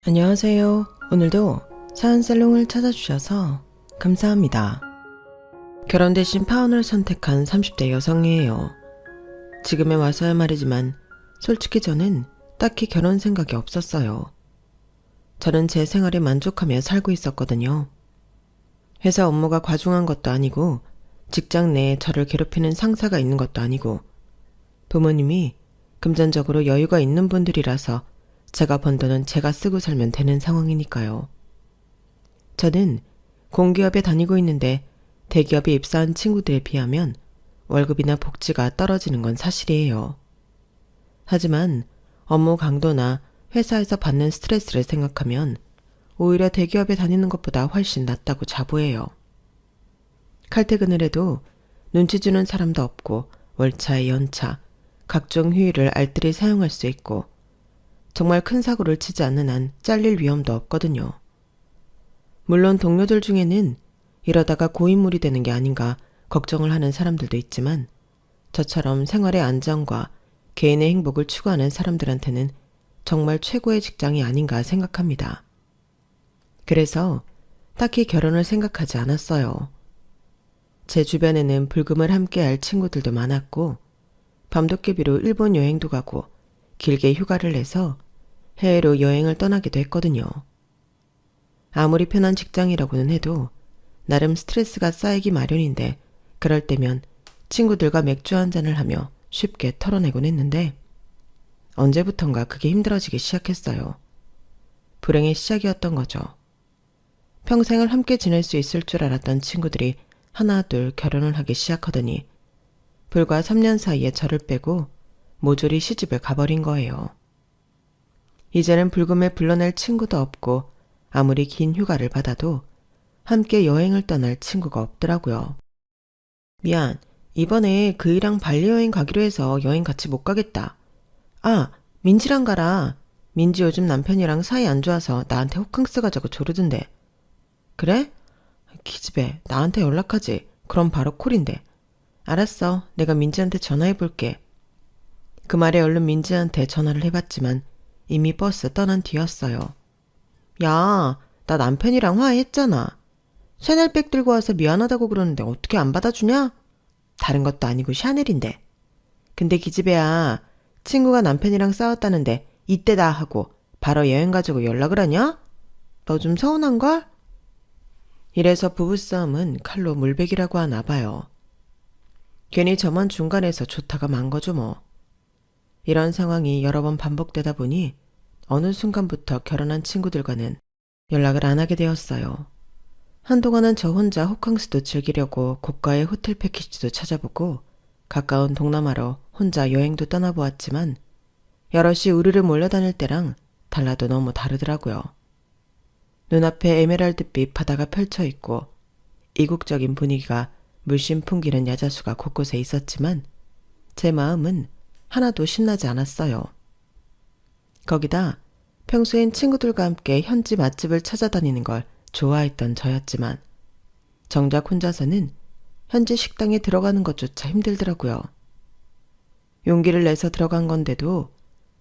안녕하세요. 오늘도 사연살롱을 찾아주셔서 감사합니다. 결혼 대신 파혼을 선택한 30대 여성이에요. 지금에 와서야 말이지만 솔직히 저는 딱히 결혼 생각이 없었어요. 저는 제 생활에 만족하며 살고 있었거든요. 회사 업무가 과중한 것도 아니고 직장 내에 저를 괴롭히는 상사가 있는 것도 아니고 부모님이 금전적으로 여유가 있는 분들이라서 제가 번 돈은 제가 쓰고 살면 되는 상황이니까요. 저는 공기업에 다니고 있는데 대기업에 입사한 친구들에 비하면 월급이나 복지가 떨어지는 건 사실이에요. 하지만 업무 강도나 회사에서 받는 스트레스를 생각하면 오히려 대기업에 다니는 것보다 훨씬 낫다고 자부해요. 칼퇴근을 해도 눈치 주는 사람도 없고 월차에 연차, 각종 휴일을 알뜰히 사용할 수 있고 정말 큰 사고를 치지 않는 한 잘릴 위험도 없거든요. 물론 동료들 중에는 이러다가 고인물이 되는 게 아닌가 걱정을 하는 사람들도 있지만 저처럼 생활의 안정과 개인의 행복을 추구하는 사람들한테는 정말 최고의 직장이 아닌가 생각합니다. 그래서 딱히 결혼을 생각하지 않았어요. 제 주변에는 불금을 함께할 친구들도 많았고 밤도깨비로 일본 여행도 가고 길게 휴가를 내서 해외로 여행을 떠나기도 했거든요. 아무리 편한 직장이라고는 해도 나름 스트레스가 쌓이기 마련인데 그럴 때면 친구들과 맥주 한잔을 하며 쉽게 털어내곤 했는데 언제부턴가 그게 힘들어지기 시작했어요. 불행의 시작이었던 거죠. 평생을 함께 지낼 수 있을 줄 알았던 친구들이 하나 둘 결혼을 하기 시작하더니 불과 3년 사이에 저를 빼고 모조리 시집을 가버린 거예요. 이제는 불금에 불러낼 친구도 없고 아무리 긴 휴가를 받아도 함께 여행을 떠날 친구가 없더라고요. 미안, 이번에 그이랑 발리 여행 가기로 해서 여행 같이 못 가겠다. 아, 민지랑 가라. 민지 요즘 남편이랑 사이 안 좋아서 나한테 호캉스 가자고 조르던데. 그래? 기집애, 나한테 연락하지. 그럼 바로 콜인데. 알았어, 내가 민지한테 전화해볼게. 그 말에 얼른 민지한테 전화를 해봤지만 이미 버스 떠난 뒤였어요. 야, 나 남편이랑 화해했잖아. 샤넬백 들고 와서 미안하다고 그러는데 어떻게 안 받아주냐? 다른 것도 아니고 샤넬인데. 근데 기집애야, 친구가 남편이랑 싸웠다는데 이때다 하고 바로 여행 가자고 연락을 하냐? 너 좀 서운한걸? 이래서 부부싸움은 칼로 물베기라고 하나 봐요. 괜히 저만 중간에서 좋다가 만 거죠 뭐. 이런 상황이 여러 번 반복되다 보니 어느 순간부터 결혼한 친구들과는 연락을 안 하게 되었어요. 한동안은 저 혼자 호캉스도 즐기려고 고가의 호텔 패키지도 찾아보고 가까운 동남아로 혼자 여행도 떠나보았지만 여럿이 우르르 몰려다닐 때랑 달라도 너무 다르더라고요. 눈앞에 에메랄드빛 바다가 펼쳐있고 이국적인 분위기가 물씬 풍기는 야자수가 곳곳에 있었지만 제 마음은 하나도 신나지 않았어요. 거기다 평소엔 친구들과 함께 현지 맛집을 찾아다니는 걸 좋아했던 저였지만 정작 혼자서는 현지 식당에 들어가는 것조차 힘들더라고요. 용기를 내서 들어간 건데도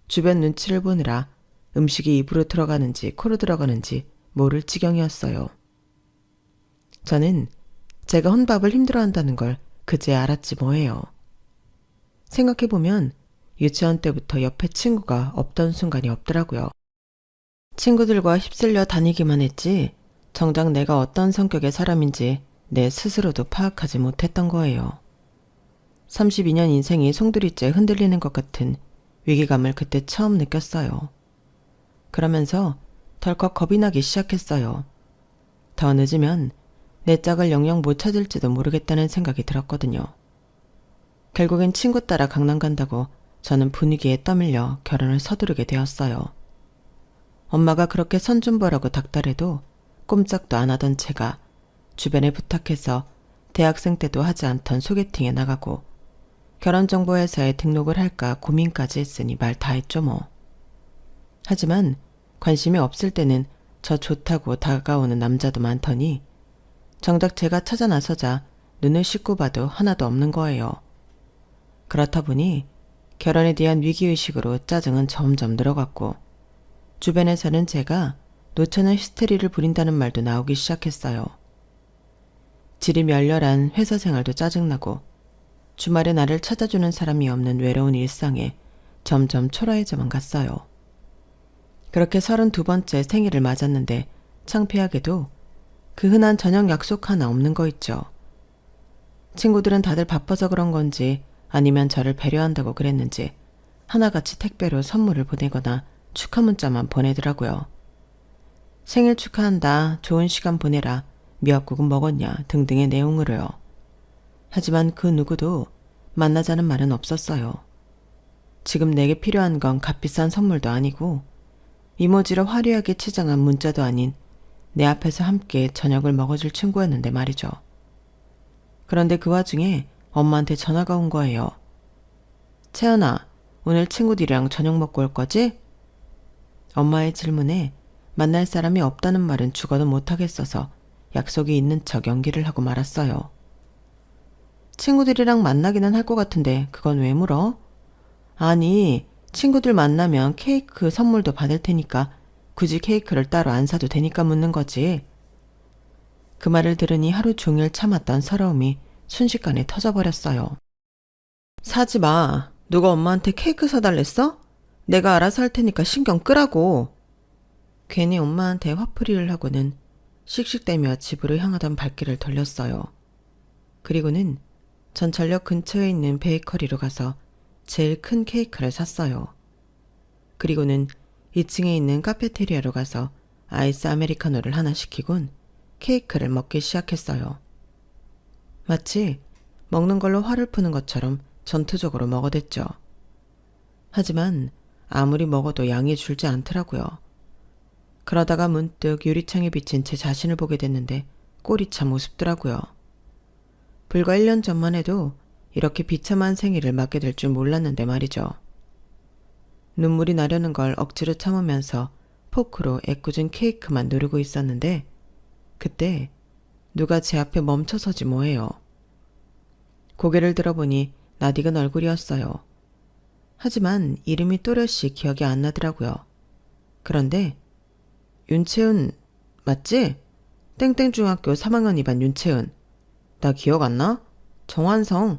주변 눈치를 보느라 음식이 입으로 들어가는지 코로 들어가는지 모를 지경이었어요. 저는 제가 혼밥을 힘들어한다는 걸 그제 알았지 뭐예요. 생각해보면 유치원 때부터 옆에 친구가 없던 순간이 없더라고요. 친구들과 휩쓸려 다니기만 했지 정작 내가 어떤 성격의 사람인지 내 스스로도 파악하지 못했던 거예요. 32년 인생이 송두리째 흔들리는 것 같은 위기감을 그때 처음 느꼈어요. 그러면서 덜컥 겁이 나기 시작했어요. 더 늦으면 내 짝을 영영 못 찾을지도 모르겠다는 생각이 들었거든요. 결국엔 친구 따라 강남 간다고 저는 분위기에 떠밀려 결혼을 서두르게 되었어요. 엄마가 그렇게 선 좀 보라고 닥달해도 꼼짝도 안 하던 제가 주변에 부탁해서 대학생 때도 하지 않던 소개팅에 나가고 결혼정보회사에 등록을 할까 고민까지 했으니 말 다 했죠 뭐. 하지만 관심이 없을 때는 저 좋다고 다가오는 남자도 많더니 정작 제가 찾아 나서자 눈을 씻고 봐도 하나도 없는 거예요. 그렇다 보니 결혼에 대한 위기의식으로 짜증은 점점 늘어갔고 주변에서는 제가 노처녀 히스테리를 부린다는 말도 나오기 시작했어요. 질이 멸렬한 회사 생활도 짜증나고 주말에 나를 찾아주는 사람이 없는 외로운 일상에 점점 초라해져만 갔어요. 그렇게 32번째 생일을 맞았는데 창피하게도 그 흔한 저녁 약속 하나 없는 거 있죠. 친구들은 다들 바빠서 그런 건지 아니면 저를 배려한다고 그랬는지 하나같이 택배로 선물을 보내거나 축하 문자만 보내더라고요. 생일 축하한다, 좋은 시간 보내라, 미역국은 먹었냐 등등의 내용으로요. 하지만 그 누구도 만나자는 말은 없었어요. 지금 내게 필요한 건 값비싼 선물도 아니고 이모지로 화려하게 치장한 문자도 아닌 내 앞에서 함께 저녁을 먹어줄 친구였는데 말이죠. 그런데 그 와중에 엄마한테 전화가 온 거예요. 채연아, 오늘 친구들이랑 저녁 먹고 올 거지? 엄마의 질문에 만날 사람이 없다는 말은 죽어도 못하겠어서 약속이 있는 척 연기를 하고 말았어요. 친구들이랑 만나기는 할 것 같은데 그건 왜 물어? 아니, 친구들 만나면 케이크 선물도 받을 테니까 굳이 케이크를 따로 안 사도 되니까 묻는 거지. 그 말을 들으니 하루 종일 참았던 서러움이 순식간에 터져버렸어요. 사지 마. 누가 엄마한테 케이크 사달랬어? 내가 알아서 할 테니까 신경 끄라고. 괜히 엄마한테 화풀이를 하고는 씩씩대며 집으로 향하던 발길을 돌렸어요. 그리고는 전철역 근처에 있는 베이커리로 가서 제일 큰 케이크를 샀어요. 그리고는 2층에 있는 카페테리아로 가서 아이스 아메리카노를 하나 시키곤 케이크를 먹기 시작했어요. 마치 먹는 걸로 화를 푸는 것처럼 전투적으로 먹어댔죠. 하지만 아무리 먹어도 양이 줄지 않더라고요. 그러다가 문득 유리창에 비친 제 자신을 보게 됐는데 꼴이 참 우습더라고요. 불과 1년 전만 해도 이렇게 비참한 생일을 맞게 될 줄 몰랐는데 말이죠. 눈물이 나려는 걸 억지로 참으면서 포크로 애꿎은 케이크만 누르고 있었는데 그때 누가 제 앞에 멈춰서지 뭐예요. 고개를 들어보니 낯익은 얼굴이었어요. 하지만 이름이 또렷이 기억이 안 나더라고요. 그런데 윤채은 맞지? 땡땡중학교 3학년 2반 윤채은. 나 기억 안 나? 정환성.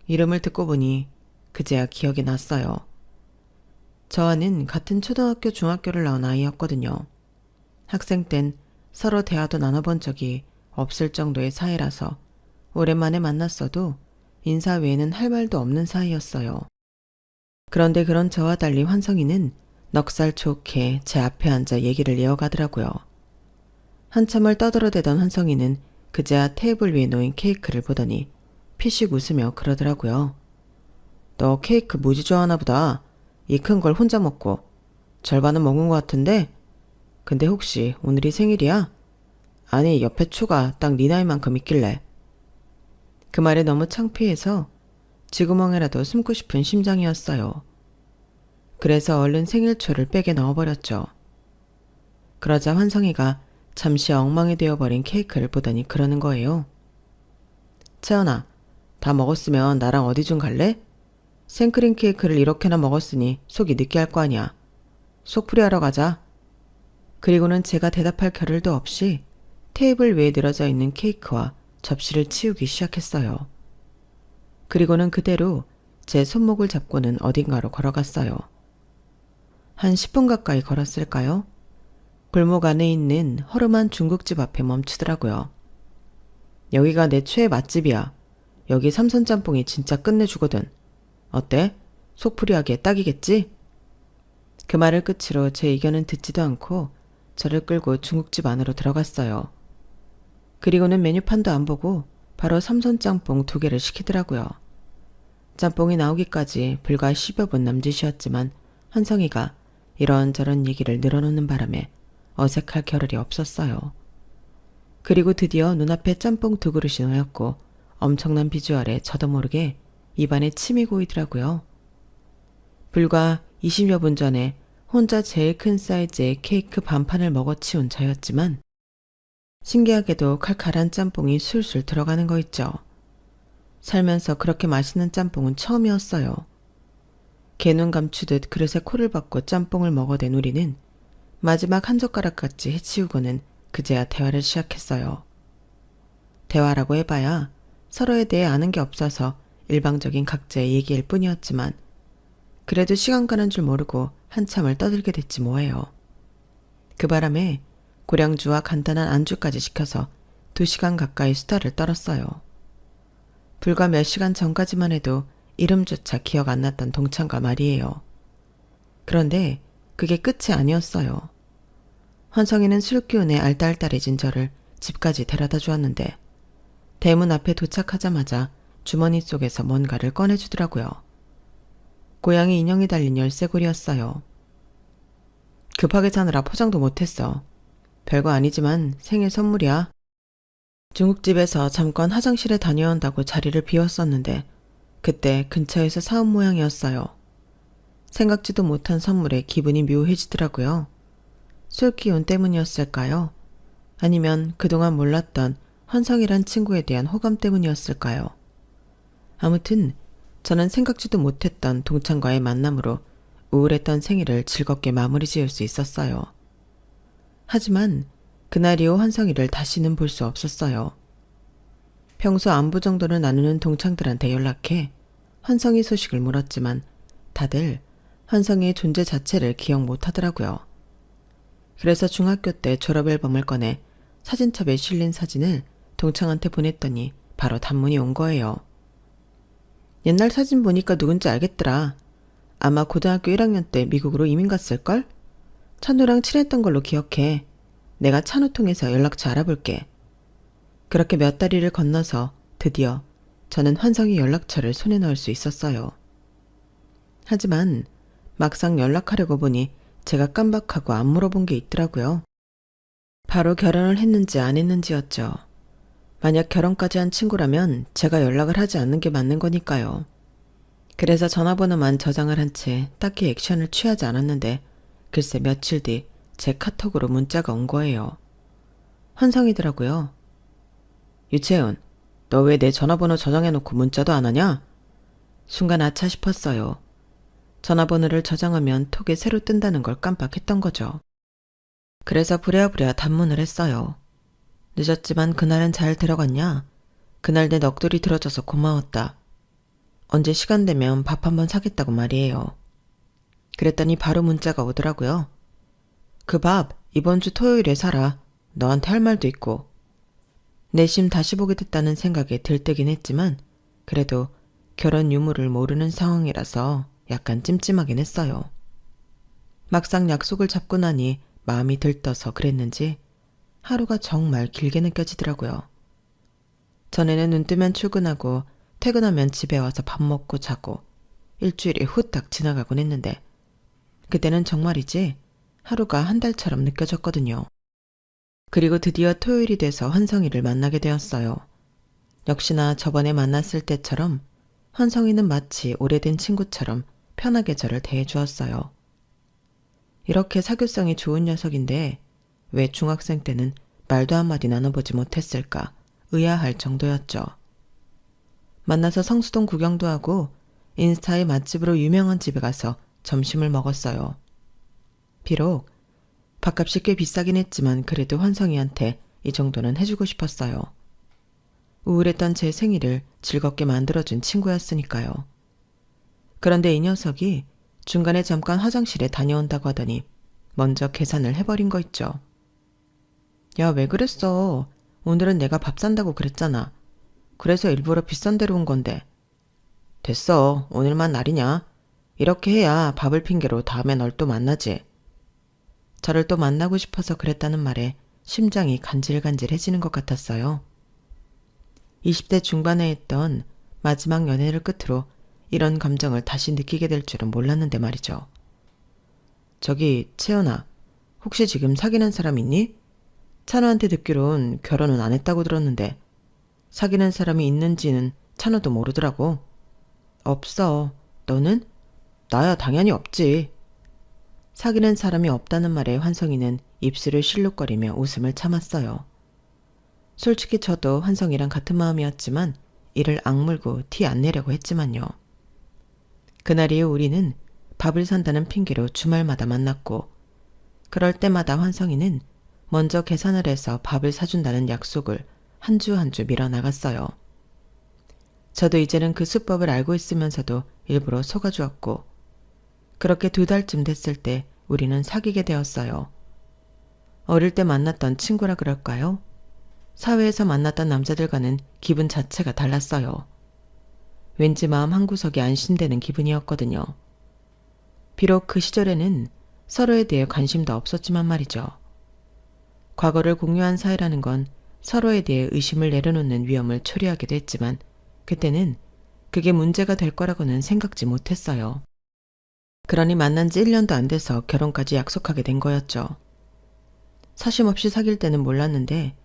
이름을 듣고 보니 그제야 기억이 났어요. 저와는 같은 초등학교 중학교를 나온 아이였거든요. 학생 땐 서로 대화도 나눠본 적이 없을 정도의 사이라서 오랜만에 만났어도 인사 외에는 할 말도 없는 사이였어요. 그런데 그런 저와 달리 환성이는 넉살 좋게 제 앞에 앉아 얘기를 이어가더라고요. 한참을 떠들어대던 환성이는 그제야 테이블 위에 놓인 케이크를 보더니 피식 웃으며 그러더라고요. 너 케이크 무지 좋아하나 보다. 이 큰 걸 혼자 먹고 절반은 먹은 것 같은데? 근데 혹시 오늘이 생일이야? 아니, 옆에 추가 딱 네 나이만큼 있길래. 그 말에 너무 창피해서 쥐구멍에라도 숨고 싶은 심정이었어요. 그래서 얼른 생일초를 백에 넣어버렸죠. 그러자 환성이가 잠시 엉망이 되어버린 케이크를 보더니 그러는 거예요. 채연아, 다 먹었으면 나랑 어디 좀 갈래? 생크림 케이크를 이렇게나 먹었으니 속이 느끼할 거 아니야. 속풀이 하러 가자. 그리고는 제가 대답할 겨를도 없이 테이블 위에 늘어져 있는 케이크와 접시를 치우기 시작했어요. 그리고는 그대로 제 손목을 잡고는 어딘가로 걸어갔어요. 한 10분 가까이 걸었을까요? 골목 안에 있는 허름한 중국집 앞에 멈추더라고요. 여기가 내 최애 맛집이야. 여기 삼선짬뽕이 진짜 끝내주거든. 어때? 속풀이하기에 딱이겠지? 그 말을 끝으로 제 의견은 듣지도 않고 저를 끌고 중국집 안으로 들어갔어요. 그리고는 메뉴판도 안 보고 바로 삼선짬뽕 2개를 시키더라고요. 짬뽕이 나오기까지 불과 10여 분 남짓이었지만 환성이가 이런저런 얘기를 늘어놓는 바람에 어색할 겨를이 없었어요. 그리고 드디어 눈앞에 짬뽕 2그릇이 놓였고 엄청난 비주얼에 저도 모르게 입안에 침이 고이더라고요. 불과 20여 분 전에 혼자 제일 큰 사이즈의 케이크 반판을 먹어치운 저였지만 신기하게도 칼칼한 짬뽕이 술술 들어가는 거 있죠. 살면서 그렇게 맛있는 짬뽕은 처음이었어요. 개눈 감추듯 그릇에 코를 박고 짬뽕을 먹어댄 우리는 마지막 한 젓가락같이 해치우고는 그제야 대화를 시작했어요. 대화라고 해봐야 서로에 대해 아는 게 없어서 일방적인 각자의 얘기일 뿐이었지만 그래도 시간 가는 줄 모르고 한참을 떠들게 됐지 뭐예요. 그 바람에 고량주와 간단한 안주까지 시켜서 2시간 가까이 수다를 떨었어요. 불과 몇 시간 전까지만 해도 이름조차 기억 안 났던 동창과 말이에요. 그런데 그게 끝이 아니었어요. 환성이는 술 기운에 알딸딸해진 저를 집까지 데려다 주었는데 대문 앞에 도착하자마자 주머니 속에서 뭔가를 꺼내주더라고요. 고양이 인형이 달린 열쇠고리였어요. 급하게 사느라 포장도 못했어. 별거 아니지만 생일 선물이야. 중국집에서 잠깐 화장실에 다녀온다고 자리를 비웠었는데 그때 근처에서 사온 모양이었어요. 생각지도 못한 선물에 기분이 묘해지더라고요. 술 기운 때문이었을까요? 아니면 그동안 몰랐던 환성이란 친구에 대한 호감 때문이었을까요? 아무튼 저는 생각지도 못했던 동창과의 만남으로 우울했던 생일을 즐겁게 마무리 지을 수 있었어요. 하지만 그날 이후 환성이를 다시는 볼 수 없었어요. 평소 안부 정도는 나누는 동창들한테 연락해 환성이 소식을 물었지만 다들 환성이의 존재 자체를 기억 못하더라고요. 그래서 중학교 때 졸업앨범을 꺼내 사진첩에 실린 사진을 동창한테 보냈더니 바로 단문이 온 거예요. 옛날 사진 보니까 누군지 알겠더라. 아마 고등학교 1학년 때 미국으로 이민 갔을걸? 찬우랑 친했던 걸로 기억해. 내가 찬우 통해서 연락처 알아볼게. 그렇게 몇 다리를 건너서 드디어 저는 환성이 연락처를 손에 넣을 수 있었어요. 하지만 막상 연락하려고 보니 제가 깜박하고 안 물어본 게 있더라고요. 바로 결혼을 했는지 안 했는지였죠. 만약 결혼까지 한 친구라면 제가 연락을 하지 않는 게 맞는 거니까요. 그래서 전화번호만 저장을 한 채 딱히 액션을 취하지 않았는데 글쎄 며칠 뒤 제 카톡으로 문자가 온 거예요. 환성이더라고요. 유채은, 너 왜 내 전화번호 저장해놓고 문자도 안 하냐? 순간 아차 싶었어요. 전화번호를 저장하면 톡에 새로 뜬다는 걸 깜빡했던 거죠. 그래서 부랴부랴 단문을 했어요. 늦었지만 그날은 잘 들어갔냐? 그날 내 넋돌이 들어줘서 고마웠다. 언제 시간 되면 밥 한번 사겠다고 말이에요. 그랬더니 바로 문자가 오더라고요. 그 밥 이번 주 토요일에 사라. 너한테 할 말도 있고. 내심 다시 보게 됐다는 생각에 들뜨긴 했지만 그래도 결혼 유무를 모르는 상황이라서 약간 찜찜하긴 했어요. 막상 약속을 잡고 나니 마음이 들떠서 그랬는지 하루가 정말 길게 느껴지더라고요. 전에는 눈 뜨면 출근하고 퇴근하면 집에 와서 밥 먹고 자고 일주일이 후딱 지나가곤 했는데 그때는 정말이지 하루가 한 달처럼 느껴졌거든요. 그리고 드디어 토요일이 돼서 환성이를 만나게 되었어요. 역시나 저번에 만났을 때처럼 환성이는 마치 오래된 친구처럼 편하게 저를 대해주었어요. 이렇게 사교성이 좋은 녀석인데 왜 중학생 때는 말도 한마디 나눠보지 못했을까 의아할 정도였죠. 만나서 성수동 구경도 하고 인스타의 맛집으로 유명한 집에 가서 점심을 먹었어요. 비록 밥값이 꽤 비싸긴 했지만 그래도 환성이한테 이 정도는 해주고 싶었어요. 우울했던 제 생일을 즐겁게 만들어준 친구였으니까요. 그런데 이 녀석이 중간에 잠깐 화장실에 다녀온다고 하더니 먼저 계산을 해버린 거 있죠. 야, 왜 그랬어? 오늘은 내가 밥 산다고 그랬잖아. 그래서 일부러 비싼 데로 온 건데. 됐어. 오늘만 날이냐? 이렇게 해야 밥을 핑계로 다음에 널 또 만나지. 저를 또 만나고 싶어서 그랬다는 말에 심장이 간질간질해지는 것 같았어요. 20대 중반에 했던 마지막 연애를 끝으로 이런 감정을 다시 느끼게 될 줄은 몰랐는데 말이죠. 저기 채연아, 혹시 지금 사귀는 사람 있니? 찬우한테 듣기론 결혼은 안 했다고 들었는데 사귀는 사람이 있는지는 찬우도 모르더라고. 없어. 너는? 나야 당연히 없지. 사귀는 사람이 없다는 말에 환성이는 입술을 실룩거리며 웃음을 참았어요. 솔직히 저도 환성이랑 같은 마음이었지만 이를 악물고 티 안 내려고 했지만요. 그날 이후 우리는 밥을 산다는 핑계로 주말마다 만났고, 그럴 때마다 환성이는 먼저 계산을 해서 밥을 사준다는 약속을 한 주 한 주 밀어나갔어요. 저도 이제는 그 수법을 알고 있으면서도 일부러 속아주었고, 그렇게 2달쯤 됐을 때 우리는 사귀게 되었어요. 어릴 때 만났던 친구라 그럴까요? 사회에서 만났던 남자들과는 기분 자체가 달랐어요. 왠지 마음 한구석이 안심되는 기분이었거든요. 비록 그 시절에는 서로에 대해 관심도 없었지만 말이죠. 과거를 공유한 사이라는 건 서로에 대해 의심을 내려놓는 위험을 초래하기도 했지만 그때는 그게 문제가 될 거라고는 생각지 못했어요. 그러니 만난 지 1년도 안 돼서 결혼까지 약속하게 된 거였죠. 사심없이 사귈 때는 몰랐는데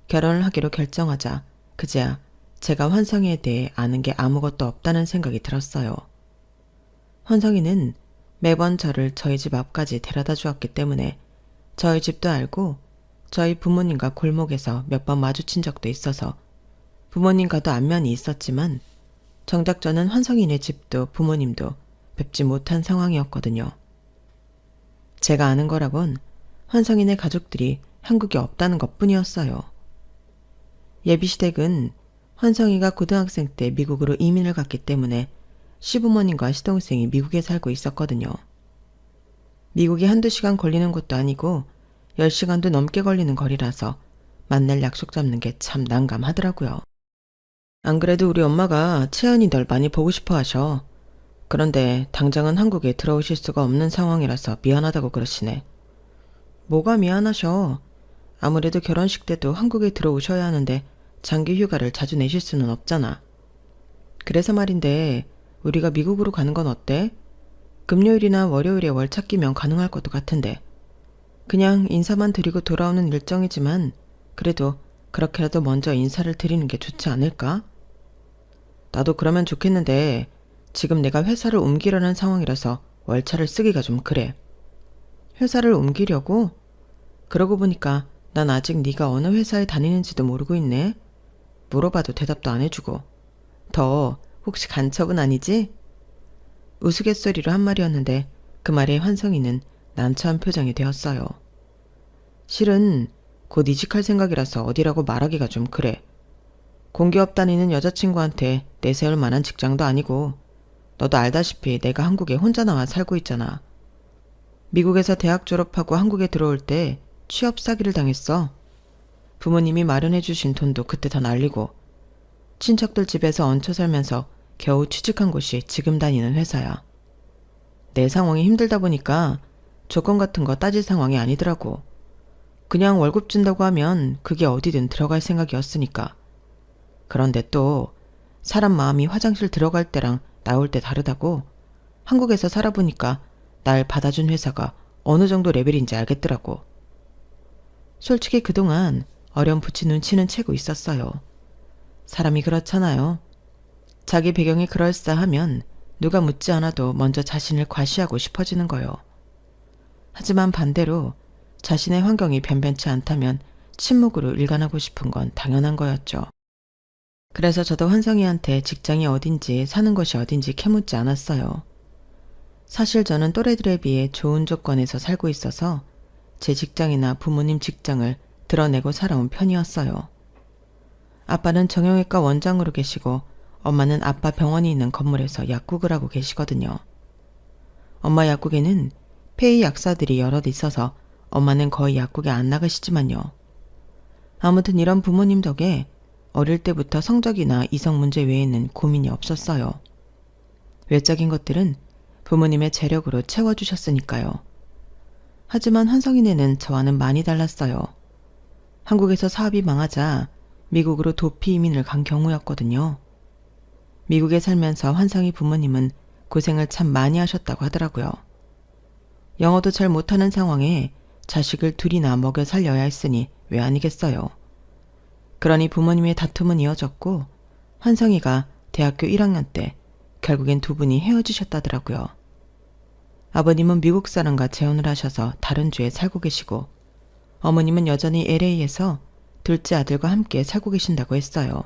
결혼을 하기로 결정하자 그제야 제가 환성이에 대해 아는 게 아무것도 없다는 생각이 들었어요. 환성이는 매번 저를 저희 집 앞까지 데려다 주었기 때문에 저희 집도 알고 저희 부모님과 골목에서 몇 번 마주친 적도 있어서 부모님과도 안면이 있었지만 정작 저는 환성이네 집도 부모님도 뵙지 못한 상황이었거든요. 제가 아는 거라곤 환성이네 가족들이 한국에 없다는 것뿐이었어요. 예비시댁은 환성이가 고등학생 때 미국으로 이민을 갔기 때문에 시부모님과 시동생이 미국에 살고 있었거든요. 미국이 1~2시간 걸리는 곳도 아니고 10시간도 넘게 걸리는 거리라서 만날 약속 잡는 게 참 난감하더라고요. 안 그래도 우리 엄마가 채연이 널 많이 보고 싶어 하셔. 그런데 당장은 한국에 들어오실 수가 없는 상황이라서 미안하다고 그러시네. 뭐가 미안하셔. 아무래도 결혼식 때도 한국에 들어오셔야 하는데 장기 휴가를 자주 내실 수는 없잖아. 그래서 말인데 우리가 미국으로 가는 건 어때? 금요일이나 월요일에 월차 끼면 가능할 것도 같은데. 그냥 인사만 드리고 돌아오는 일정이지만 그래도 그렇게라도 먼저 인사를 드리는 게 좋지 않을까? 나도 그러면 좋겠는데 지금 내가 회사를 옮기려는 상황이라서 월차를 쓰기가 좀 그래. 회사를 옮기려고? 그러고 보니까 난 아직 네가 어느 회사에 다니는지도 모르고 있네. 물어봐도 대답도 안 해주고. 더 혹시 간첩은 아니지? 우스갯소리로 한 말이었는데 그 말에 환성이는 난처한 표정이 되었어요. 실은 곧 이직할 생각이라서 어디라고 말하기가 좀 그래. 공기업 다니는 여자친구한테 내세울 만한 직장도 아니고 너도 알다시피 내가 한국에 혼자 나와 살고 있잖아. 미국에서 대학 졸업하고 한국에 들어올 때 취업 사기를 당했어. 부모님이 마련해 주신 돈도 그때 다 날리고 친척들 집에서 얹혀 살면서 겨우 취직한 곳이 지금 다니는 회사야. 내 상황이 힘들다 보니까 조건 같은 거 따질 상황이 아니더라고. 그냥 월급 준다고 하면 그게 어디든 들어갈 생각이었으니까. 그런데 또 사람 마음이 화장실 들어갈 때랑 나올 때 다르다고. 한국에서 살아보니까 날 받아준 회사가 어느 정도 레벨인지 알겠더라고. 솔직히 그동안 어렴풋이 눈치는 채고 있었어요. 사람이 그렇잖아요. 자기 배경이 그럴싸하면 누가 묻지 않아도 먼저 자신을 과시하고 싶어지는 거요. 하지만 반대로 자신의 환경이 변변치 않다면 침묵으로 일관하고 싶은 건 당연한 거였죠. 그래서 저도 환성이한테 직장이 어딘지 사는 곳이 어딘지 캐묻지 않았어요. 사실 저는 또래들에 비해 좋은 조건에서 살고 있어서 제 직장이나 부모님 직장을 드러내고 살아온 편이었어요. 아빠는 정형외과 원장으로 계시고 엄마는 아빠 병원이 있는 건물에서 약국을 하고 계시거든요. 엄마 약국에는 폐의 약사들이 여럿 있어서 엄마는 거의 약국에 안 나가시지만요. 아무튼 이런 부모님 덕에 어릴 때부터 성적이나 이성 문제 외에는 고민이 없었어요. 외적인 것들은 부모님의 재력으로 채워주셨으니까요. 하지만 환성이네는 저와는 많이 달랐어요. 한국에서 사업이 망하자 미국으로 도피 이민을 간 경우였거든요. 미국에 살면서 환성이 부모님은 고생을 참 많이 하셨다고 하더라고요. 영어도 잘 못하는 상황에 자식을 둘이나 먹여 살려야 했으니 왜 아니겠어요. 그러니 부모님의 다툼은 이어졌고 환성이가 대학교 1학년 때 결국엔 두 분이 헤어지셨다더라고요. 아버님은 미국 사람과 재혼을 하셔서 다른 주에 살고 계시고 어머님은 여전히 LA에서 둘째 아들과 함께 살고 계신다고 했어요.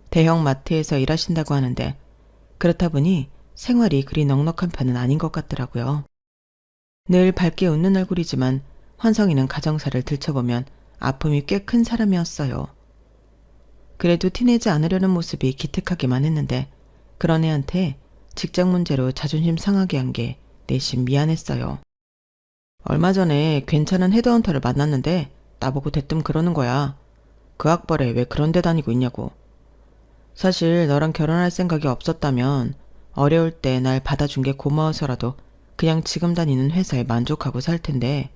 대형 마트에서 일하신다고 하는데 그렇다 보니 생활이 그리 넉넉한 편은 아닌 것 같더라고요. 늘 밝게 웃는 얼굴이지만 환성이는 가정사를 들춰보면 아픔이 꽤 큰 사람이었어요. 그래도 티내지 않으려는 모습이 기특하기만 했는데 그런 애한테 직장 문제로 자존심 상하게 한 게 내심 미안했어요. 얼마 전에 괜찮은 헤드헌터를 만났는데 나보고 대뜸 그러는 거야. 그 학벌에 왜 그런 데 다니고 있냐고. 사실 너랑 결혼할 생각이 없었다면 어려울 때 날 받아준 게 고마워서라도 그냥 지금 다니는 회사에 만족하고 살 텐데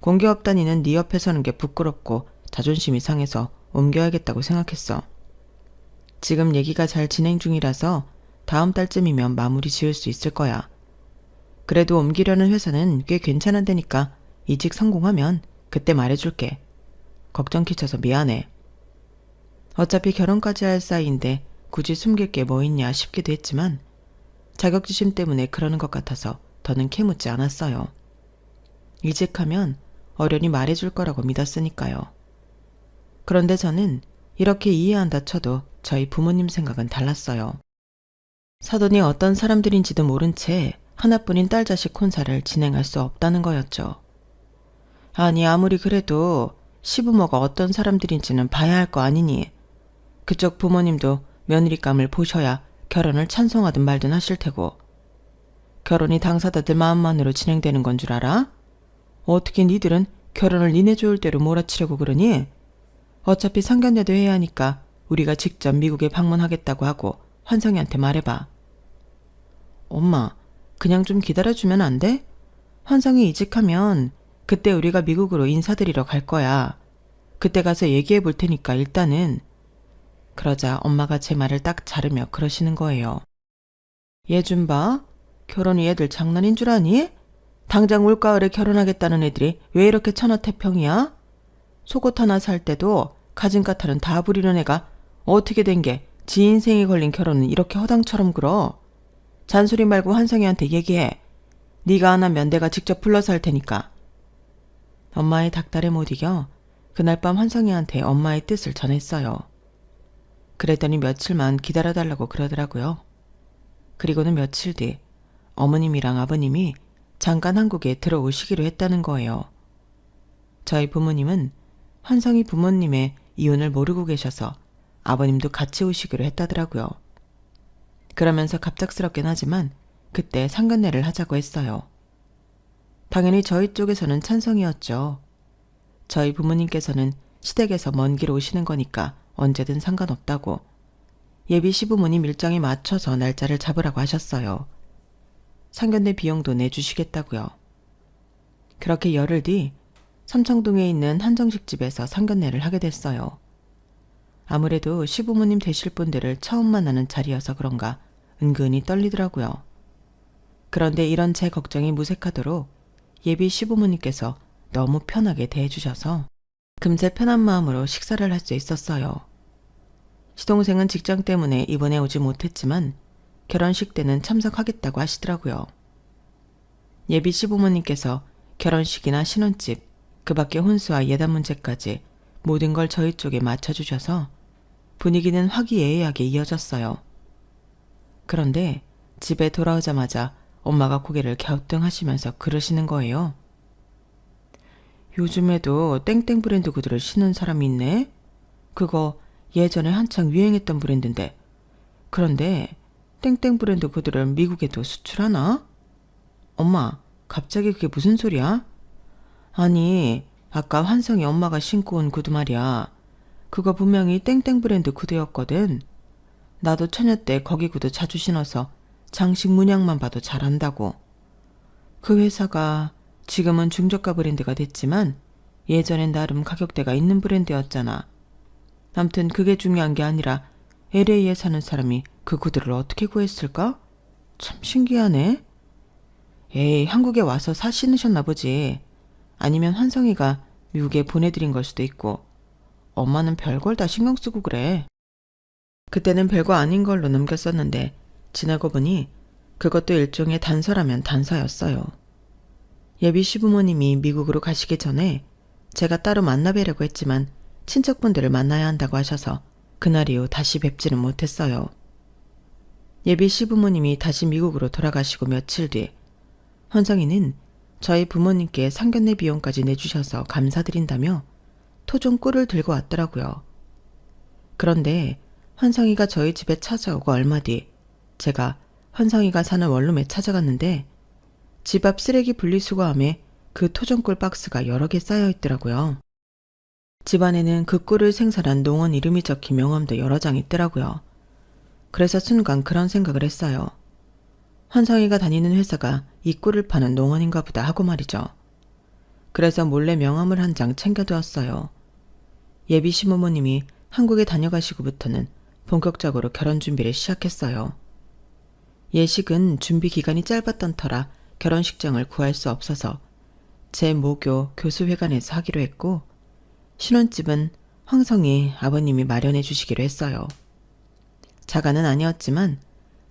공기업 다니는 네 옆에 서는 게 부끄럽고 자존심이 상해서 옮겨야겠다고 생각했어. 지금 얘기가 잘 진행 중이라서 다음 달쯤이면 마무리 지을 수 있을 거야. 그래도 옮기려는 회사는 꽤 괜찮은 데니까 이직 성공하면 그때 말해줄게. 걱정 끼쳐서 미안해. 어차피 결혼까지 할 사이인데 굳이 숨길 게 뭐 있냐 싶기도 했지만 자격지심 때문에 그러는 것 같아서 더는 캐묻지 않았어요. 이직하면 어련히 말해줄 거라고 믿었으니까요. 그런데 저는 이렇게 이해한다 쳐도 저희 부모님 생각은 달랐어요. 사돈이 어떤 사람들인지도 모른 채 하나뿐인 딸 자식 혼사를 진행할 수 없다는 거였죠. 아니 아무리 그래도 시부모가 어떤 사람들인지는 봐야 할 거 아니니. 그쪽 부모님도 며느리감을 보셔야 결혼을 찬성하든 말든 하실 테고. 결혼이 당사자들 마음만으로 진행되는 건 줄 알아? 어떻게 니들은 결혼을 니네 좋을 대로 몰아치려고 그러니? 어차피 상견례도 해야 하니까 우리가 직접 미국에 방문하겠다고 하고 환성이한테 말해봐. 엄마, 그냥 좀 기다려주면 안 돼? 환성이 이직하면 그때 우리가 미국으로 인사드리러 갈 거야. 그때 가서 얘기해 볼 테니까 일단은. 그러자 엄마가 제 말을 딱 자르며 그러시는 거예요. 얘 좀 봐. 결혼이 애들 장난인 줄 아니? 당장 올가을에 결혼하겠다는 애들이 왜 이렇게 천하태평이야? 속옷 하나 살 때도 가진 까탈은 다 부리는 애가 어떻게 된 게 지 인생에 걸린 결혼은 이렇게 허당처럼 굴어. 잔소리 말고 환성이한테 얘기해. 네가 안 하면 내가 직접 불러서 할 테니까. 엄마의 닥달에 못 이겨 그날 밤 환성이한테 엄마의 뜻을 전했어요. 그랬더니 며칠만 기다려달라고 그러더라고요. 그리고는 며칠 뒤 어머님이랑 아버님이 잠깐 한국에 들어오시기로 했다는 거예요. 저희 부모님은 환성이 부모님의 이혼을 모르고 계셔서 아버님도 같이 오시기로 했다더라고요. 그러면서 갑작스럽긴 하지만 그때 상견례를 하자고 했어요. 당연히 저희 쪽에서는 찬성이었죠. 저희 부모님께서는 시댁에서 먼 길 오시는 거니까 언제든 상관없다고 예비 시부모님 일정에 맞춰서 날짜를 잡으라고 하셨어요. 상견례 비용도 내주시겠다고요. 그렇게 열흘 뒤 삼청동에 있는 한정식 집에서 상견례를 하게 됐어요. 아무래도 시부모님 되실 분들을 처음 만나는 자리여서 그런가 은근히 떨리더라고요. 그런데 이런 제 걱정이 무색하도록 예비 시부모님께서 너무 편하게 대해주셔서 금세 편한 마음으로 식사를 할 수 있었어요. 시동생은 직장 때문에 이번에 오지 못했지만 결혼식 때는 참석하겠다고 하시더라고요. 예비 시부모님께서 결혼식이나 신혼집, 그 밖에 혼수와 예단 문제까지 모든 걸 저희 쪽에 맞춰주셔서 분위기는 화기애애하게 이어졌어요. 그런데 집에 돌아오자마자 엄마가 고개를 갸우뚱하시면서 그러시는 거예요. 요즘에도 땡땡 브랜드 구두를 신는 사람이 있네? 그거 예전에 한창 유행했던 브랜드인데. 그런데 땡땡 브랜드 구두를 미국에도 수출하나? 엄마, 갑자기 그게 무슨 소리야? 아니, 아까 환성이 엄마가 신고 온 구두 말이야. 그거 분명히 땡땡 브랜드 구두였거든. 나도 처녀 때 거기 구두 자주 신어서 장식 문양만 봐도 잘 안다고. 그 회사가 지금은 중저가 브랜드가 됐지만 예전엔 나름 가격대가 있는 브랜드였잖아. 암튼 그게 중요한 게 아니라 LA에 사는 사람이 그 구두를 어떻게 구했을까? 참 신기하네. 에이, 한국에 와서 사 신으셨나 보지. 아니면 환성이가 미국에 보내드린 걸 수도 있고. 엄마는 별걸 다 신경 쓰고 그래. 그때는 별거 아닌 걸로 넘겼었는데 지나고 보니 그것도 일종의 단서라면 단서였어요. 예비 시부모님이 미국으로 가시기 전에 제가 따로 만나뵈려고 했지만 친척분들을 만나야 한다고 하셔서 그날 이후 다시 뵙지는 못했어요. 예비 시부모님이 다시 미국으로 돌아가시고 며칠 뒤 환성이는 저희 부모님께 상견례 비용까지 내주셔서 감사드린다며 토종 꿀을 들고 왔더라고요. 그런데 환성이가 저희 집에 찾아오고 얼마 뒤 제가 환성이가 사는 원룸에 찾아갔는데 집 앞 쓰레기 분리수거함에 그 토종꿀 박스가 여러 개 쌓여 있더라고요. 집 안에는 그 꿀을 생산한 농원 이름이 적힌 명함도 여러 장 있더라고요. 그래서 순간 그런 생각을 했어요. 환성이가 다니는 회사가 이 꿀을 파는 농원인가 보다 하고 말이죠. 그래서 몰래 명함을 한 장 챙겨두었어요. 예비 시부모님이 한국에 다녀가시고부터는 본격적으로 결혼 준비를 시작했어요. 예식은 준비 기간이 짧았던 터라 결혼식장을 구할 수 없어서 제 모교 교수회관에서 하기로 했고 신혼집은 황성이 아버님이 마련해 주시기로 했어요. 자가는 아니었지만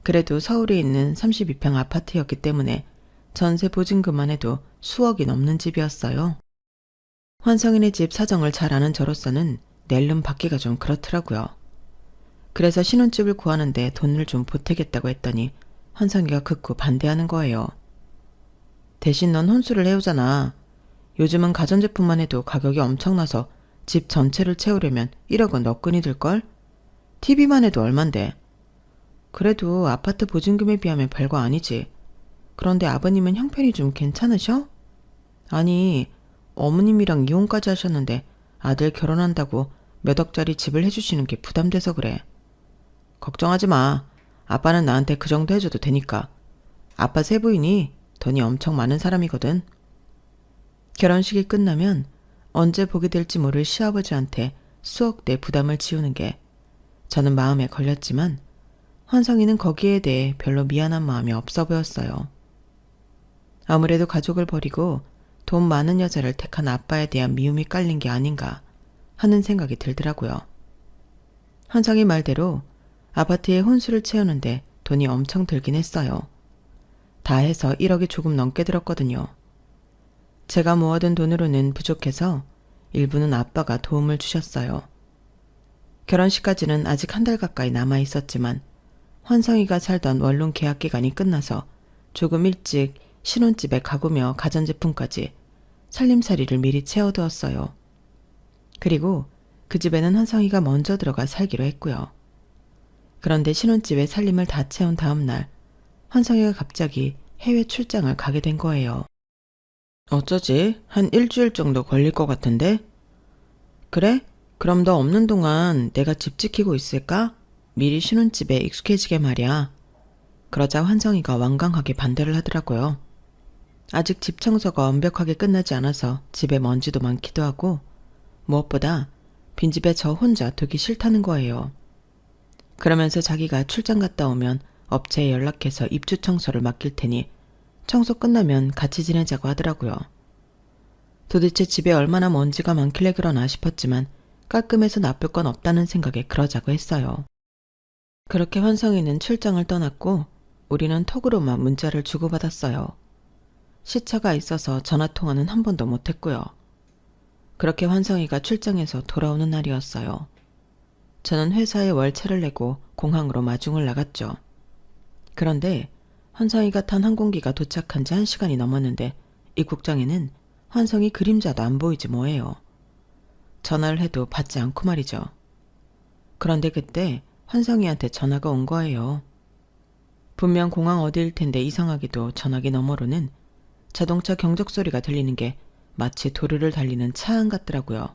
그래도 서울에 있는 32평 아파트였기 때문에 전세 보증금만 해도 수억이 넘는 집이었어요. 환성인의 집 사정을 잘 아는 저로서는 낼름 받기가 좀 그렇더라고요. 그래서 신혼집을 구하는데 돈을 좀 보태겠다고 했더니 환성이가 극구 반대하는 거예요. 대신 넌 혼수를 해오잖아. 요즘은 가전제품만 해도 가격이 엄청나서 집 전체를 채우려면 1억은 너끈히 들걸? TV만 해도 얼만데. 그래도 아파트 보증금에 비하면 별거 아니지. 그런데 아버님은 형편이 좀 괜찮으셔? 아니, 어머님이랑 이혼까지 하셨는데 아들 결혼한다고 몇 억짜리 집을 해주시는 게 부담돼서 그래. 걱정하지 마. 아빠는 나한테 그 정도 해줘도 되니까. 아빠 세 부인이 돈이 엄청 많은 사람이거든. 결혼식이 끝나면 언제 보게 될지 모를 시아버지한테 수억대 부담을 지우는 게 저는 마음에 걸렸지만 환성이는 거기에 대해 별로 미안한 마음이 없어 보였어요. 아무래도 가족을 버리고 돈 많은 여자를 택한 아빠에 대한 미움이 깔린 게 아닌가 하는 생각이 들더라고요. 환성이 말대로 아파트에 혼수를 채우는데 돈이 엄청 들긴 했어요. 다 해서 1억이 조금 넘게 들었거든요. 제가 모아둔 돈으로는 부족해서 일부는 아빠가 도움을 주셨어요. 결혼식까지는 아직 한 달 가까이 남아 있었지만 환성이가 살던 원룸 계약 기간이 끝나서 조금 일찍 신혼집에 가구며 가전제품까지 살림살이를 미리 채워두었어요. 그리고 그 집에는 환성이가 먼저 들어가 살기로 했고요. 그런데 신혼집에 살림을 다 채운 다음 날 환성이가 갑자기 해외 출장을 가게 된 거예요. 어쩌지? 한 일주일 정도 걸릴 것 같은데? 그래? 그럼 너 없는 동안 내가 집 지키고 있을까? 미리 신혼집에 익숙해지게 말이야. 그러자 환성이가 완강하게 반대를 하더라고요. 아직 집 청소가 완벽하게 끝나지 않아서 집에 먼지도 많기도 하고 무엇보다 빈집에 저 혼자 두기 싫다는 거예요. 그러면서 자기가 출장 갔다 오면 업체에 연락해서 입주 청소를 맡길 테니 청소 끝나면 같이 지내자고 하더라고요. 도대체 집에 얼마나 먼지가 많길래 그러나 싶었지만 깔끔해서 나쁠 건 없다는 생각에 그러자고 했어요. 그렇게 환성이는 출장을 떠났고 우리는 톡으로만 문자를 주고받았어요. 시차가 있어서 전화통화는 한 번도 못했고요. 그렇게 환성이가 출장에서 돌아오는 날이었어요. 저는 회사에 월차를 내고 공항으로 마중을 나갔죠. 그런데 환성이가 탄 항공기가 도착한 지 1시간이 넘었는데 입국장에는 환성이 그림자도 안 보이지 뭐예요. 전화를 해도 받지 않고 말이죠. 그런데 그때 환성이한테 전화가 온 거예요. 분명 공항 어디일 텐데 이상하게도 전화기 너머로는 자동차 경적 소리가 들리는 게 마치 도로를 달리는 차 안 같더라고요.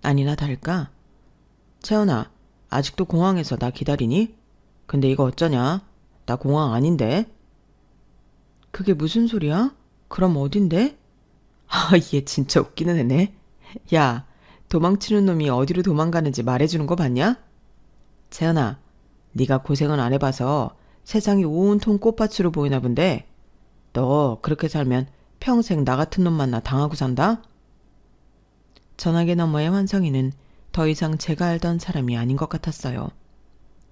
아니나 다를까? 채연아, 아직도 공항에서 나 기다리니? 근데 이거 어쩌냐? 나 공항 아닌데? 그게 무슨 소리야? 그럼 어딘데? 아, 얘 진짜 웃기는 애네. 야, 도망치는 놈이 어디로 도망가는지 말해주는 거 봤냐? 채연아, 네가 고생은 안 해봐서 세상이 온통 꽃밭으로 보이나 본데 너 그렇게 살면 평생 나 같은 놈 만나 당하고 산다? 전화기 너머의 환성이는 더 이상 제가 알던 사람이 아닌 것 같았어요.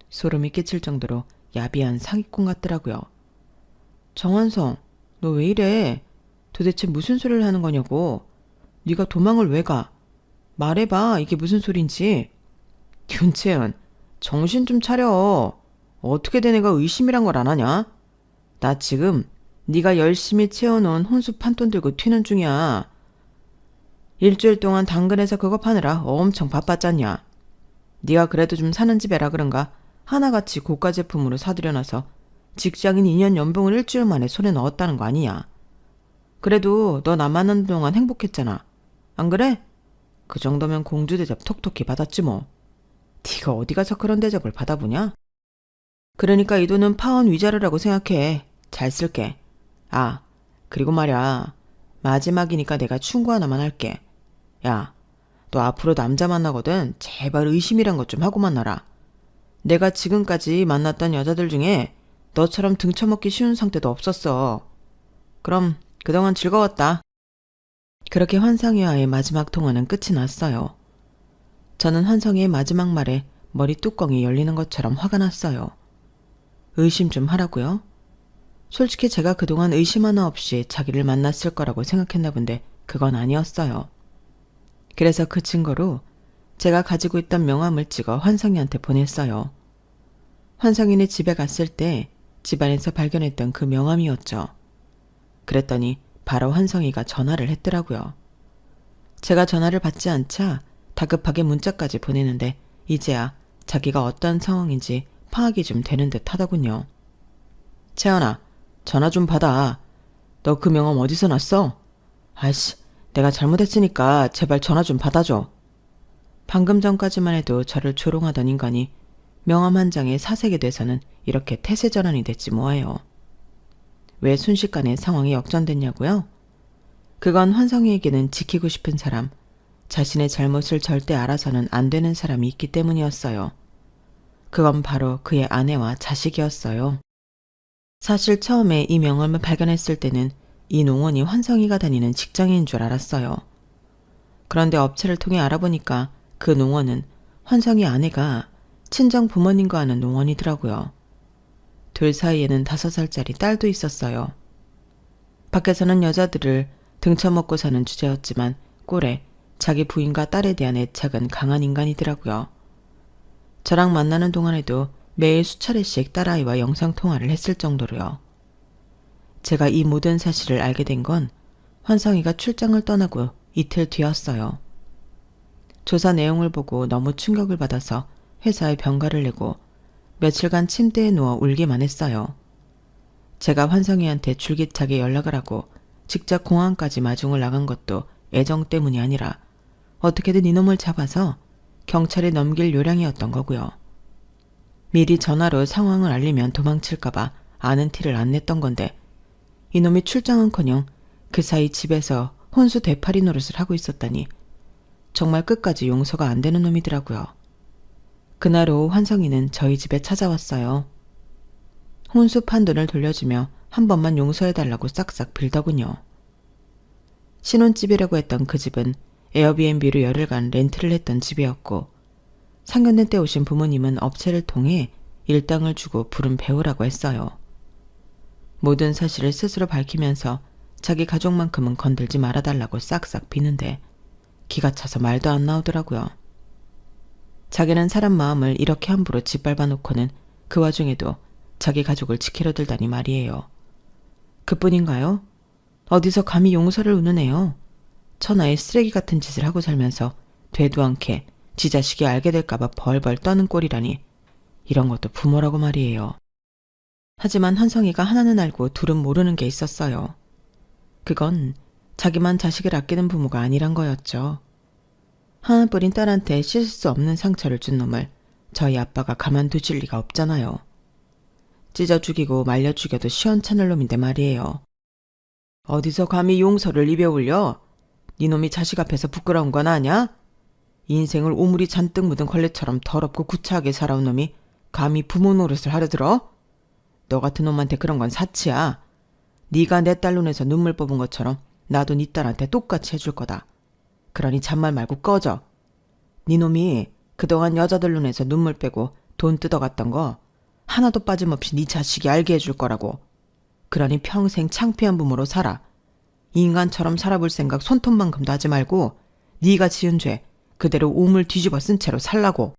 소름이 끼칠 정도로 야비한 사기꾼 같더라고요. 정환성, 너 왜 이래? 도대체 무슨 소리를 하는 거냐고. 네가 도망을 왜 가? 말해봐, 이게 무슨 소린지. 윤채연, 정신 좀 차려. 어떻게 된 애가 의심이란 걸 안 하냐? 나 지금 네가 열심히 채워놓은 혼수 판돈 들고 튀는 중이야. 일주일 동안 당근에서 그거 파느라 엄청 바빴잖냐. 네가 그래도 좀 사는 집에라 그런가 하나같이 고가 제품으로 사들여놔서 직장인 2년 연봉을 일주일 만에 손에 넣었다는 거 아니냐. 그래도 너 나 만나는 동안 행복했잖아. 안 그래? 그 정도면 공주 대접 톡톡히 받았지 뭐. 네가 어디 가서 그런 대접을 받아보냐? 그러니까 이 돈은 파원 위자료라고 생각해. 잘 쓸게. 아, 그리고 말야. 마지막이니까 내가 충고 하나만 할게. 야, 너 앞으로 남자 만나거든 제발 의심이란 것 좀 하고 만나라. 내가 지금까지 만났던 여자들 중에 너처럼 등쳐먹기 쉬운 상태도 없었어. 그럼 그동안 즐거웠다. 그렇게 환상이와의 마지막 통화는 끝이 났어요. 저는 환상이의 마지막 말에 머리 뚜껑이 열리는 것처럼 화가 났어요. 의심 좀 하라고요? 솔직히 제가 그동안 의심 하나 없이 자기를 만났을 거라고 생각했나 본데 그건 아니었어요. 그래서 그 증거로 제가 가지고 있던 명함을 찍어 환상이한테 보냈어요. 환상이네 집에 갔을 때 집안에서 발견했던 그 명함이었죠. 그랬더니 바로 환상이가 전화를 했더라고요. 제가 전화를 받지 않자 다급하게 문자까지 보내는데 이제야 자기가 어떤 상황인지 파악이 좀 되는 듯 하더군요. 채연아, 전화 좀 받아. 너 그 명함 어디서 났어? 아이씨, 내가 잘못했으니까 제발 전화 좀 받아줘. 방금 전까지만 해도 저를 조롱하던 인간이 명함 한 장에 사색이 돼서는 이렇게 태세전환이 됐지 뭐예요. 왜 순식간에 상황이 역전됐냐고요? 그건 환상이에게는 지키고 싶은 사람, 자신의 잘못을 절대 알아서는 안 되는 사람이 있기 때문이었어요. 그건 바로 그의 아내와 자식이었어요. 사실 처음에 이 명함을 발견했을 때는 이 농원이 환상이가 다니는 직장인 줄 알았어요. 그런데 업체를 통해 알아보니까 그 농원은 환상이 아내가 친정 부모님과 하는 농원이더라고요. 둘 사이에는 5살짜리 딸도 있었어요. 밖에서는 여자들을 등쳐먹고 사는 주제였지만 꼴에 자기 부인과 딸에 대한 애착은 강한 인간이더라고요. 저랑 만나는 동안에도 매일 수차례씩 딸아이와 영상통화를 했을 정도로요. 제가 이 모든 사실을 알게 된 건 환상이가 출장을 떠나고 이틀 뒤였어요. 조사 내용을 보고 너무 충격을 받아서 회사에 병가를 내고 며칠간 침대에 누워 울기만 했어요. 제가 환상이한테 줄기차게 연락을 하고 직접 공항까지 마중을 나간 것도 애정 때문이 아니라 어떻게든 이놈을 잡아서 경찰에 넘길 요량이었던 거고요. 미리 전화로 상황을 알리면 도망칠까봐 아는 티를 안 냈던 건데 이놈이 출장은커녕 그 사이 집에서 혼수 되팔이 노릇을 하고 있었다니 정말 끝까지 용서가 안 되는 놈이더라고요. 그날 오후 환성이는 저희 집에 찾아왔어요. 혼수 판돈을 돌려주며 한 번만 용서해달라고 싹싹 빌더군요. 신혼집이라고 했던 그 집은 에어비앤비로 열흘간 렌트를 했던 집이었고 상견례 때 오신 부모님은 업체를 통해 일당을 주고 부른 배우라고 했어요. 모든 사실을 스스로 밝히면서 자기 가족만큼은 건들지 말아달라고 싹싹 비는데 기가 차서 말도 안 나오더라고요. 자기는 사람 마음을 이렇게 함부로 짓밟아 놓고는 그 와중에도 자기 가족을 지키려 들다니 말이에요. 그뿐인가요? 어디서 감히 용서를 우는애요. 천하의 쓰레기 같은 짓을 하고 살면서 되도 않게 지 자식이 알게 될까봐 벌벌 떠는 꼴이라니 이런 것도 부모라고 말이에요. 하지만 한성이가 하나는 알고 둘은 모르는 게 있었어요. 그건 자기만 자식을 아끼는 부모가 아니란 거였죠. 하나뿐인 딸한테 씻을 수 없는 상처를 준 놈을 저희 아빠가 가만두실 리가 없잖아요. 찢어 죽이고 말려 죽여도 시원찮을 놈인데 말이에요. 어디서 감히 용서를 입에 올려? 네 놈이 자식 앞에서 부끄러운 건 아냐? 인생을 오물이 잔뜩 묻은 걸레처럼 더럽고 구차하게 살아온 놈이 감히 부모 노릇을 하려 들어? 너 같은 놈한테 그런 건 사치야. 네가 내 딸 눈에서 눈물 뽑은 것처럼 나도 네 딸한테 똑같이 해줄 거다. 그러니 잔말 말고 꺼져. 네 놈이 그동안 여자들 눈에서 눈물 빼고 돈 뜯어갔던 거 하나도 빠짐없이 네 자식이 알게 해줄 거라고. 그러니 평생 창피한 부모로 살아. 인간처럼 살아볼 생각 손톱만큼도 하지 말고 네가 지은 죄 그대로 오물 뒤집어 쓴 채로 살라고.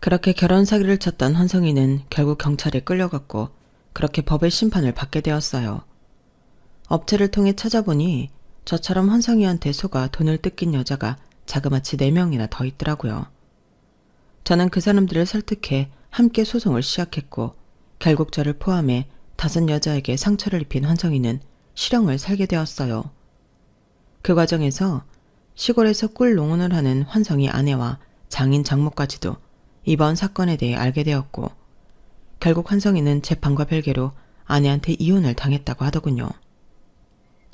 그렇게 결혼 사기를 쳤던 환성이는 결국 경찰에 끌려갔고 그렇게 법의 심판을 받게 되었어요. 업체를 통해 찾아보니 저처럼 환성이한테 속아 돈을 뜯긴 여자가 자그마치 4명이나 더 있더라고요. 저는 그 사람들을 설득해 함께 소송을 시작했고 결국 저를 포함해 5 여자에게 상처를 입힌 환성이는 실형을 살게 되었어요. 그 과정에서 시골에서 꿀 농원을 하는 환성이 아내와 장인 장모까지도 이번 사건에 대해 알게 되었고 결국 환성이는 재판과 별개로 아내한테 이혼을 당했다고 하더군요.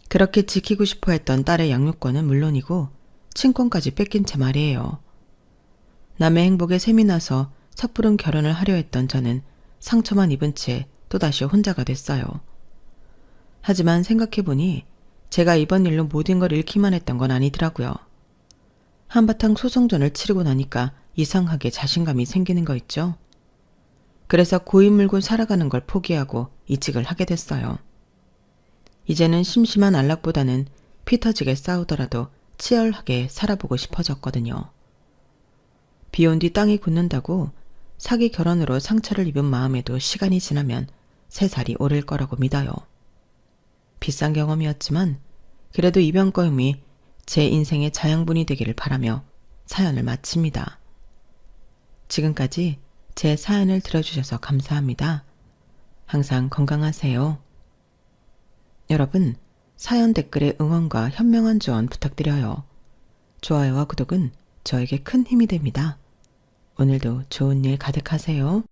그렇게 지키고 싶어 했던 딸의 양육권은 물론이고 친권까지 뺏긴 채 말이에요. 남의 행복에 셈이 나서 섣부른 결혼을 하려 했던 저는 상처만 입은 채 또다시 혼자가 됐어요. 하지만 생각해보니 제가 이번 일로 모든 걸 잃기만 했던 건 아니더라고요. 한바탕 소송전을 치르고 나니까 이상하게 자신감이 생기는 거 있죠. 그래서 고인 물고 살아가는 걸 포기하고 이직을 하게 됐어요. 이제는 심심한 안락보다는 피 터지게 싸우더라도 치열하게 살아보고 싶어졌거든요. 비온 뒤 땅이 굳는다고 사기 결혼으로 상처를 입은 마음에도 시간이 지나면 새살이 오를 거라고 믿어요. 비싼 경험이었지만 그래도 이번 경험이 제 인생의 자양분이 되기를 바라며 사연을 마칩니다. 지금까지 제 사연을 들어주셔서 감사합니다. 항상 건강하세요. 여러분, 사연 댓글에 응원과 현명한 조언 부탁드려요. 좋아요와 구독은 저에게 큰 힘이 됩니다. 오늘도 좋은 일 가득하세요.